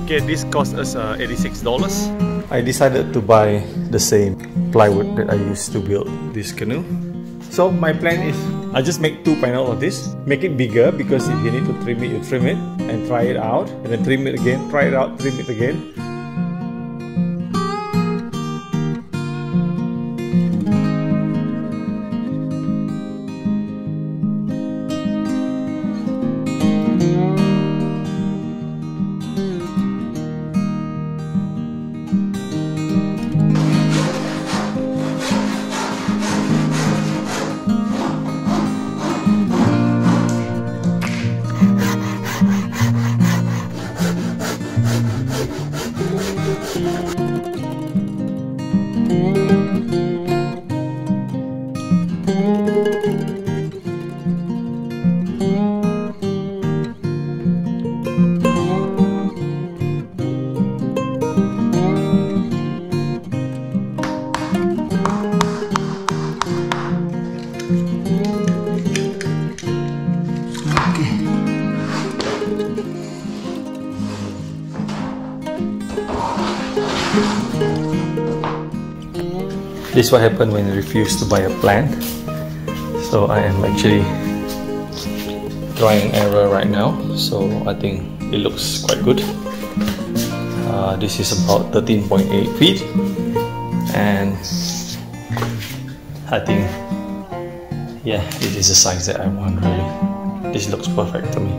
Okay, this cost us $86. I decided to buy the same plywood that I used to build this canoe. So my plan is I just make 2 panels of this, make it bigger because if you need to trim it, you trim it and try it out, and then trim it again, try it out, trim it again. This is what happened when you refuse to buy a plant. So I am actually trying error right now. So I think it looks quite good. This is about 13.8 feet, and I think, yeah, this is the size that I want really. This looks perfect to me.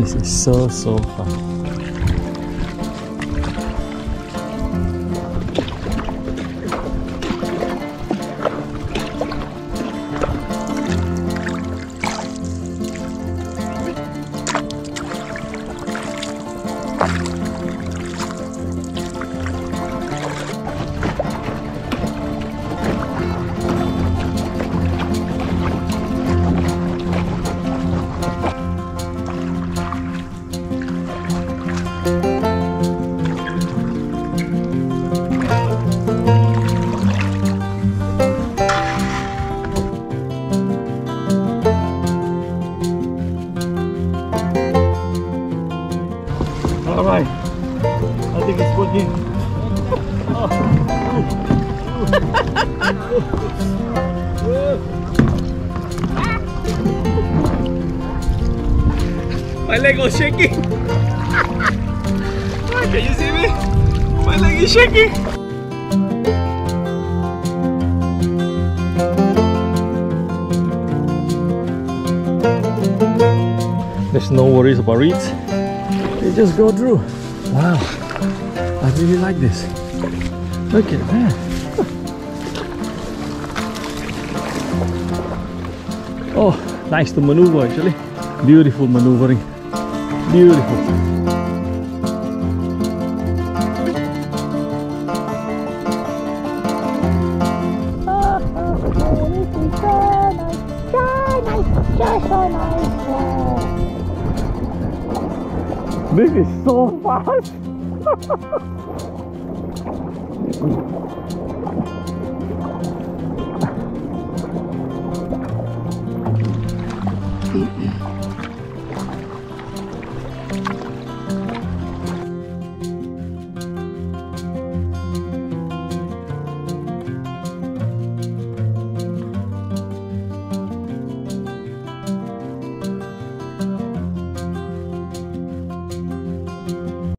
This is so fun. Alright, I think it's working. My leg was shaking. Can you see me? My leg is shaking. There's no worries about it. You just go through. Wow, I really like this. Look at that. Oh, nice to maneuver actually. Beautiful maneuvering. Beautiful. This is so fast!